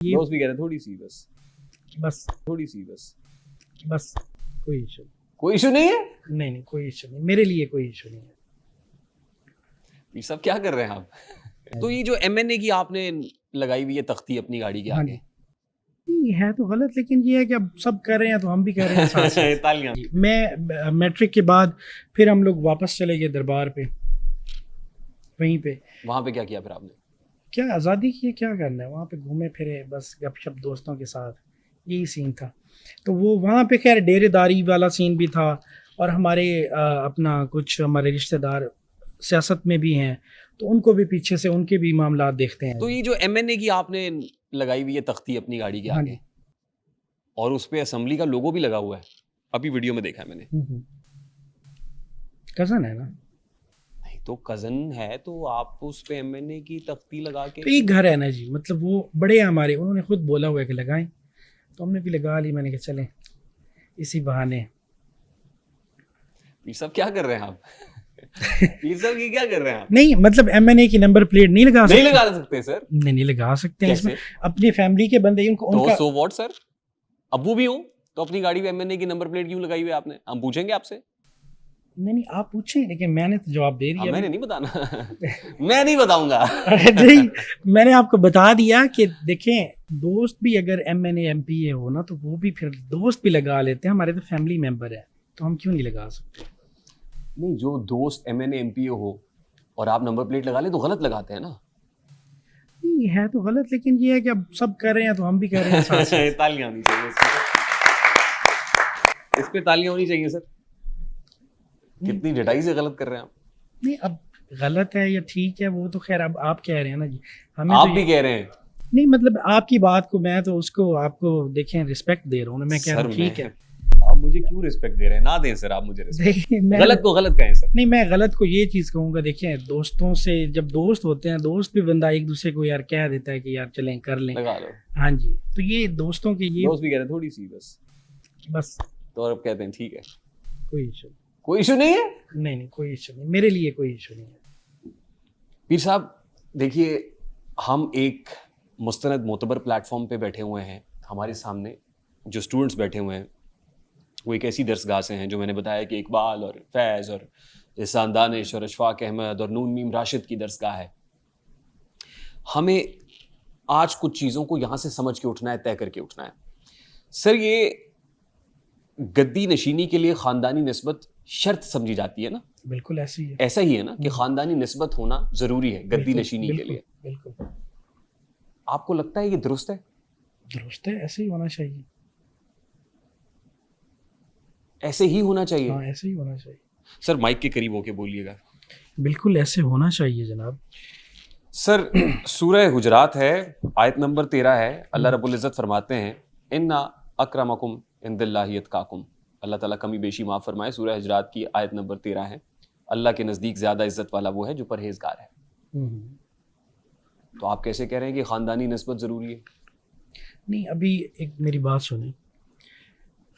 دوست بھی کہہ رہے ہیں تھوڑی سی بس تھوڑی سی بس کوئی ایشو کوئی ایشو نہیں ہے. نہیں کوئی ایشو نہیں, میرے لیے کوئی ایشو نہیں ہے. یہ سب کیا کر رہے ہیں آپ؟ تو یہ جو ایم این اے کی آپ نے لگائی ہوئی ہے تختی اپنی گاڑی کے آگے, یہ ہے تو غلط, لیکن یہ ہے کہ اب سب کر رہے ہیں تو ہم بھی کر رہے ہیں ساتھ ساتھ. تالیاں. میں میٹرک کے بعد پھر ہم لوگ واپس چلے گئے دربار پہ, وہیں پہ. وہاں پہ کیا کیا پھر آپ نے؟ کیا آزادی کی, کیا کرنا ہے وہاں پہ, گھومے پھرے بس گپ شپ دوستوں کے ساتھ, یہی سین تھا. تو وہ وہاں پہ خیر ڈیرے داری والا سین بھی تھا, اور ہمارے اپنا کچھ ہمارے رشتہ دار سیاست میں بھی ہیں, تو ان کو بھی پیچھے سے ان کے بھی معاملات دیکھتے ہیں. تو یہ جو ایم این اے کی آپ نے لگائی ہوئی ہے تختی اپنی گاڑی کے آگے, اور اس پہ اسمبلی کا لوگو بھی لگا ہوا ہے, ابھی ویڈیو میں دیکھا ہے میں نے. کزن ہے نا, تو کزن ہے تو آپ اس پہ ایم این اے کی تختی لگا کے, تو یہ گھر ہے نا جی, مطلب وہ بڑے ہیں ہمارے, انہوں نے خود بولا ہوا ہے کہ لگائیں, تو ہم نے بھی لگا لی. میں نے کہا چلیں اسی بہانے. یہ سب کیا کر رہے ہیں آپ؟ یہ سب کی کیا کر رہے ہیں آپ؟ نہیں مطلب ایم این اے کی نمبر پلیٹ نہیں لگا سکتے. نہیں لگا سکتے سر. نہیں لگا سکتے ہیں, اس میں کیسے؟ اپنی فیملی کے بندے ان کو, ان کا سو واٹ سر, ابو بھی ہوں تو اپنی گاڑی پہ ایم این اے کی نمبر پلیٹ کیوں لگائی ہوئی ہے آپ نے؟ ہم پوچھیں گے آپ سے. نہیں آپ پوچھیں, لیکن میں نے تو جواب دے دیا. میں نے نہیں بتانا, میں نہیں بتاؤں گا. نہیں میں نے آپ کو بتا دیا کہ دیکھیں, دوست بھی اگر M N A M P A ہو نا, تو وہ بھی پھر دوست بھی لگا لیتے ہیں, ہمارے تو فیملی ممبر ہے, تو ہم کیوں نہیں لگا سکتے؟ نہیں, جو دوست M N A M P A ہو اور آپ نمبر پلیٹ لگا لیں تو غلط لگاتے ہیں نا. نہیں ہے تو غلط, لیکن یہ ہے کہ اب سب کر رہے ہیں تو ہم بھی کر رہے ہیں ساتھ ساتھ. تالیاں ہونی چاہیے اس پہ, تالیاں ہونی چاہیے سر. کتنی ڈٹائی سے غلط کر رہے ہیں آپ. نہیں اب غلط ہے یا ٹھیک ہے وہ تو خیر اب آپ کہہ رہے ہیں نا جی, ہمیں آپ بھی کہہ رہے ہیں. نہیں مطلب آپ کی بات کو میں تو اس کو آپ کو دیکھیں رسپیکٹ دے رہا ہوں, میں کہہ رہا ہوں ٹھیک ہے. آپ مجھے کیوں رسپیکٹ دے رہے ہیں؟ نہ دیں سر آپ مجھے رسپیکٹ. غلط کو غلط کہیں سر. نہیں میں غلط کو یہ چیز کہوں گا, دیکھیں دوستوں سے جب دوست ہوتے ہیں, دوست بھی بندہ ایک دوسرے کو یار کہہ دیتا ہے کہ یار چلیں کر لیں, لگا لو. ہاں جی, تو یہ دوستوں کے یہ دوست بھی کہہ رہے ہیں تھوڑی سی بس, تو اور اب کہتے ہیں ٹھیک ہے, کوئی ایشو کوئی ایشو نہیں ہے. نہیں کوئی ایشو نہیں, میرے لیے کوئی ایشو نہیں ہے. پیر صاحب دیکھیے, ہم ایک مستند معتبر پلیٹ فارم پہ بیٹھے ہوئے ہیں, ہمارے سامنے جو اسٹوڈنٹس بیٹھے ہوئے ہیں وہ ایک ایسی درسگاہ سے ہیں جو میں نے بتایا کہ اقبال اور فیض اور احسان دانش اور اشفاق احمد اور نون میم راشد کی درسگاہ ہے. ہمیں آج کچھ چیزوں کو یہاں سے سمجھ کے اٹھنا ہے, طے کر کے اٹھنا ہے. سر یہ گدی نشینی کے لیے خاندانی نسبت شرط سمجھی جاتی ہے نا؟ بالکل ایسی ہے, ایسا ہی ہے نا کہ خاندانی نسبت ہونا ضروری ہے گدی نشینی کے لیے. بالکل. آپ کو لگتا ہے یہ درست ہے؟ درست ہے, ایسے ہی ہونا چاہیے. ایسے ہی ہونا چاہیے. ہاں ایسے ہی ہونا چاہیے. سر مائک کے قریب ہو کے بولیے گا. بالکل ایسے ہونا چاہیے جناب. سر سورہ حجرات ہے, آیت نمبر 13 ہے. اللہ رب العزت فرماتے ہیں انا اکرمکم عند اللہ اتقاکم. اللہ تعالیٰ کمی بیشی معاف فرمائے. سورہ حجرات کی آیت نمبر 13 ہے. اللہ کے نزدیک زیادہ عزت والا وہ ہے جو پرہیزگار ہے. تو آپ کیسے کہہ رہے ہیں کہ خاندانی نسبت ضروری ہے؟ نہیں ابھی ایک میری بات سنیں,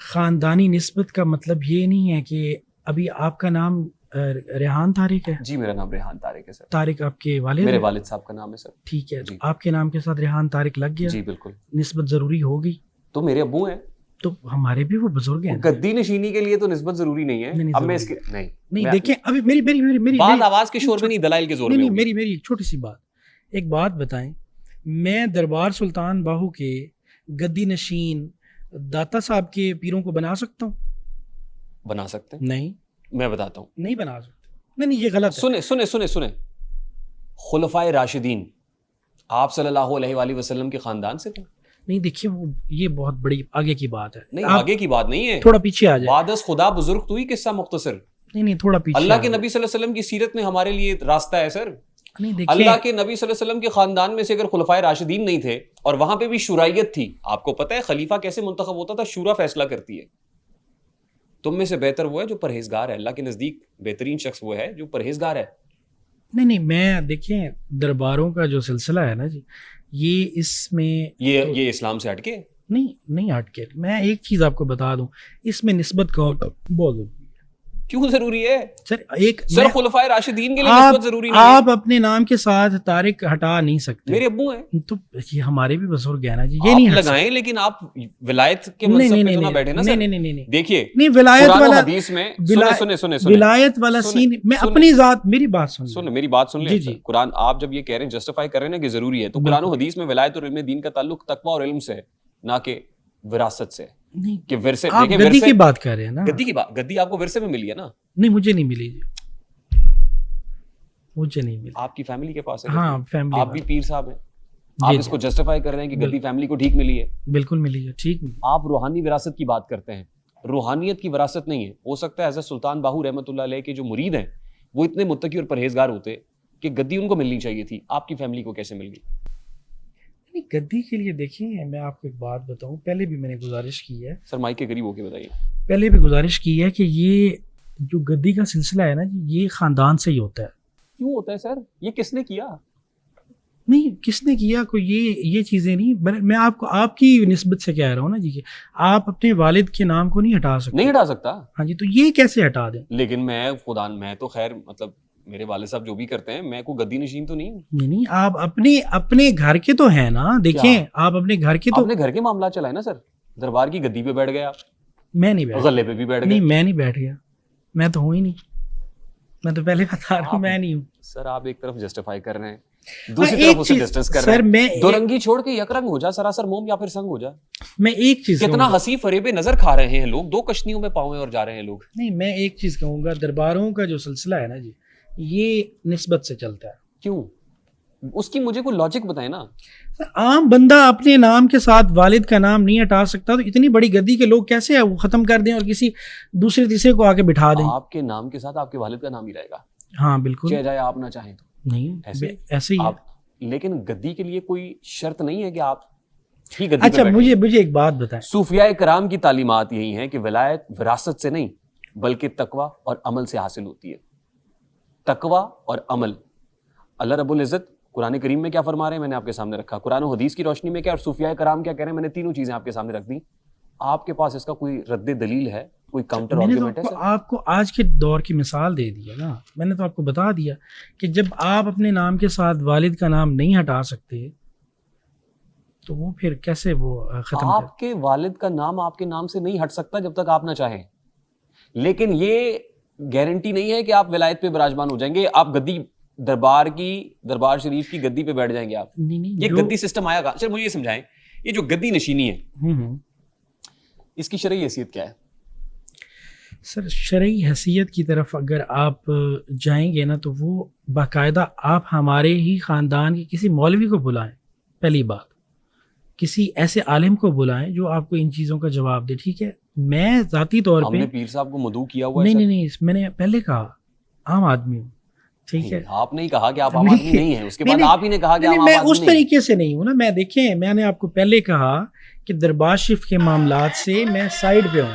خاندانی نسبت کا مطلب یہ نہیں ہے کہ ابھی آپ کا نام ریحان طارق ہے. جی میرا نام ریحان طارق ہے سر. طارق آپ کے والد؟ میرے والد صاحب کا نام ہے سر. ٹھیک ہے, آپ کے نام کے ساتھ ریحان طارق لگ گیا. جی بالکل. نسبت ضروری ہوگی. تو میرے ابو ہیں, تو ہمارے بھی وہ بزرگ ہیں. گدی نشینی کے لیے تو نسبت ضروری نہیں ہے. اب میں اس کے نہیں دیکھیں ابھی میری بات آواز کے شور میں نہیں, دلائل کے زور میں. میری ایک چھوٹی سی بات, ایک بات بتائیں, میں دربار سلطان باہو کے گدی نشین داتا صاحب کے پیروں کو بنا سکتا ہوں؟ بنا سکتے ہیں. نہیں میں بتاتا ہوں. نہیں بنا سکتے. نہیں یہ غلط ہے. سنیں خلفائے راشدین آپ صلی اللہ علیہ وآلہ وسلم کے خاندان سے تھے. نہیں دیکھیے وہ یہ بہت بڑی آگے کی بات ہے. نہیں آگے کی بات نہیں ہے, تھوڑا پیچھے آ جائے. بعد از خدا بزرگ تو ہی قصہ مختصر. نہیں تھوڑا پیچھے. اللہ کے نبی صلی اللہ علیہ وسلم کی سیرت میں ہمارے لیے راستہ ہے سر. اللہ کے نبی صلی اللہ علیہ وسلم کے خاندان میں سے اگر خلفائے راشدین نہیں تھے اور وہاں پہ بھی شورائیت تھی, آپ کو پتہ ہے خلیفہ کیسے منتخب ہوتا تھا؟ شورا فیصلہ کرتی ہے. تم میں سے بہتر وہ ہے جو پرہیزگار ہے. اللہ کے نزدیک بہترین شخص وہ ہے جو پرہیزگار ہے. نہیں میں دیکھیں درباروں کا جو سلسلہ ہے نا جی, یہ اس میں یہ اسلام سے ہٹ کے نہیں ہٹ کے. میں ایک چیز آپ کو بتا دوں, اس میں نسبت کا بہت ضروری ہے. کیوں ضروری ہے سر ایک سر؟ خلفائے راشدین کے لیے نسبت ضروری نہیں ہے. آپ اپنے نام کے ساتھ طارق ہٹا نہیں سکتے. میرے ابو ہیں تو یہ ہمارے بھی بزرگ ہیں نا جی, یہ نہیں لگائیں, لیکن آپ ولایت کے منصب پہ تو نہ بیٹھے نا سر. نہیں دیکھیے نہیں, ولایت والا حدیث میں سنیں ولایت والا سین میں اپنی ذات, میری بات سن میری بات سن لیں. قرآن آپ جب یہ کہہ رہے ہیں, جسٹیفائی کر رہے ہیں نا کہ ضروری ہے, تو قرآن و حدیث میں ولایت اور علم دین کا تعلق تقویٰ اور علم سے ہے, نہ کہ وراثت سے. کہ ورثے, آپ گدی کی بات کر رہے ہیں نا, گدی کی بات, گدی آپ کو ورثے میں ملی ہے نا. نہیں مجھے نہیں ملی جی, مجھے نہیں ملی. آپ کی فیملی کے پاس ہے. ہاں فیملی, آپ بھی پیر صاحب ہیں, آپ اس کو جسٹیفائی کر رہے ہیں کہ گدی فیملی کو ٹھیک ملی ہے. بالکل ملی ہے, ٹھیک. آپ روحانی وراثت کی بات کرتے ہیں, روحانیت کی وراثت نہیں ہے. ہو سکتا ہے حضرت سلطان باہو رحمۃ اللہ علیہ کے جو مرید ہیں وہ اتنے متقی اور پرہیزگار ہوتے کہ گدی ان کو ملنی چاہیے تھی, آپ کی فیملی کو کیسے مل گئی؟ گدی کے لیے دیکھیں, میں آپ کو ایک بات بتاؤں, پہلے بھی میں نے گزارش کی ہے. سر مائک کے قریب ہو کے بتائیے. پہلے بھی گزارش کی ہے کہ یہ جو گدی کا سلسلہ ہے نا جی, یہ خاندان سے ہی ہوتا ہے. کیوں ہوتا ہے سر؟ یہ کس نے کیا؟ نہیں کس نے کیا, کوئی یہ چیزیں نہیں. میں آپ کو آپ کی نسبت سے کہہ رہا ہوں نا جی, کہ آپ اپنے والد کے نام کو نہیں ہٹا سکتے. نہیں ہٹا سکتا. ہاں جی, تو یہ کیسے ہٹا دیں؟ لیکن میں تو خیر مطلب میرے والد صاحب جو بھی کرتے ہیں, میں کوئی گدی نشین تو نہیں. نہیں, آپ اپنے گھر کے تو ہیں نا. دیکھیں آپ اپنے گھر کے تو, اپنے گھر کے معاملات چلائے نا سر. دربار کی گدی پہ بیٹھ گئے آپ. میں نہیں بیٹھ, غلے پہ بھی بیٹھ گئے. نہیں میں نہیں بیٹھ گیا, میں تو ہوں ہی نہیں. میں تو پہلے بتا رہا ہوں میں نہیں ہوں. سر آپ ایک طرف جسٹیفائی کر رہے ہیں, دوسری طرف اسے ڈسٹنس کر رہے ہیں. دو رنگی چھوڑ کے یک رنگ ہو جا, سراسر موم یا پھر سنگ ہو جا. میں ایک چیز, کتنا ہنسی فریب نظر کھا رہے ہیں لوگ, دو کشتیوں میں پاؤں اور جا رہے ہیں لوگ. نہیں میں ایک چیز کہوں گا, درباروں کا جو سلسلہ ہے نا جی, یہ نسبت سے چلتا ہے. کیوں؟ اس کی مجھے کوئی لاجک بتائیں نا. عام بندہ اپنے نام کے ساتھ والد کا نام نہیں ہٹا سکتا, تو اتنی بڑی گدی کے لوگ کیسے وہ ختم کر دیں اور کسی دوسرے تیسرے کو آگے بٹھا دیں؟ آپ کے نام کے ساتھ آپ کے والد کا نام ہی رہے گا. ہاں بالکل, چاہے جائے آپ نہ چاہیں تو. نہیں ایسے ہی ہے. لیکن گدی کے لیے کوئی شرط نہیں ہے کہ آپ ہی گدی. اچھا مجھے ایک بات بتائیں, صوفیاء کرام کی تعلیمات یہی ہیں کہ ولایت وراثت سے نہیں بلکہ تقویٰ اور عمل سے حاصل ہوتی ہے. تقویٰ اور عمل. اللہ رب العزت قرآن کریم میں کیا فرما رہے ہیں میں نے آپ کے سامنے رکھا, قرآن و حدیث کی روشنی میں کیا, اور صوفیاء کرام کیا کہہ رہے ہیں, میں نے تینوں چیزیں آپ کے سامنے رکھ دی. آپ کے پاس اس کا کوئی رد دلیل ہے, کوئی کاؤنٹر آرگومنٹ ہے؟ آپ کو آج کے دور کی مثال دے دیا نا, میں نے تو آپ کو بتا دیا کہ جب آپ اپنے نام کے ساتھ والد کا نام نہیں ہٹا سکتے تو وہ پھر کیسے وہ ختم؟ آپ کے والد کا نام آپ کے نام سے نہیں ہٹ سکتا جب تک آپ نہ چاہیں, لیکن یہ گارنٹی نہیں ہے کہ آپ ولایت پہ براجمان ہو جائیں گے. آپ گدی دربار شریف کی گدی پہ بیٹھ جائیں گے آپ. یہ گدی سسٹم آیا گا. چل مجھے یہ سمجھائیں, یہ جو گدی نشینی ہے اس کی شرعی حیثیت کیا ہے؟ سر شرعی حیثیت کی طرف اگر آپ جائیں گے نا, تو وہ باقاعدہ آپ ہمارے ہی خاندان کے کسی مولوی کو بلائیں. پہلی بات, کسی ایسے عالم کو بلائیں جو آپ کو ان چیزوں کا جواب دے. ٹھیک ہے, میں ذاتی طور پہ پیر صاحب کو مدعو کیا ہوا ہے. نہیں میں نے پہلے کہا عام آدمی ہوں. ٹھیک ہے, آپ نے کہا کہ آپ عام آدمی نہیں ہیں, اس کے بعد آپ ہی نے کہا کہ میں اس طریقے سے نہیں ہوں نا. میں دیکھیں, میں نے آپ کو پہلے کہا کہ دربار شریف کے معاملات سے میں سائڈ پہ ہوں.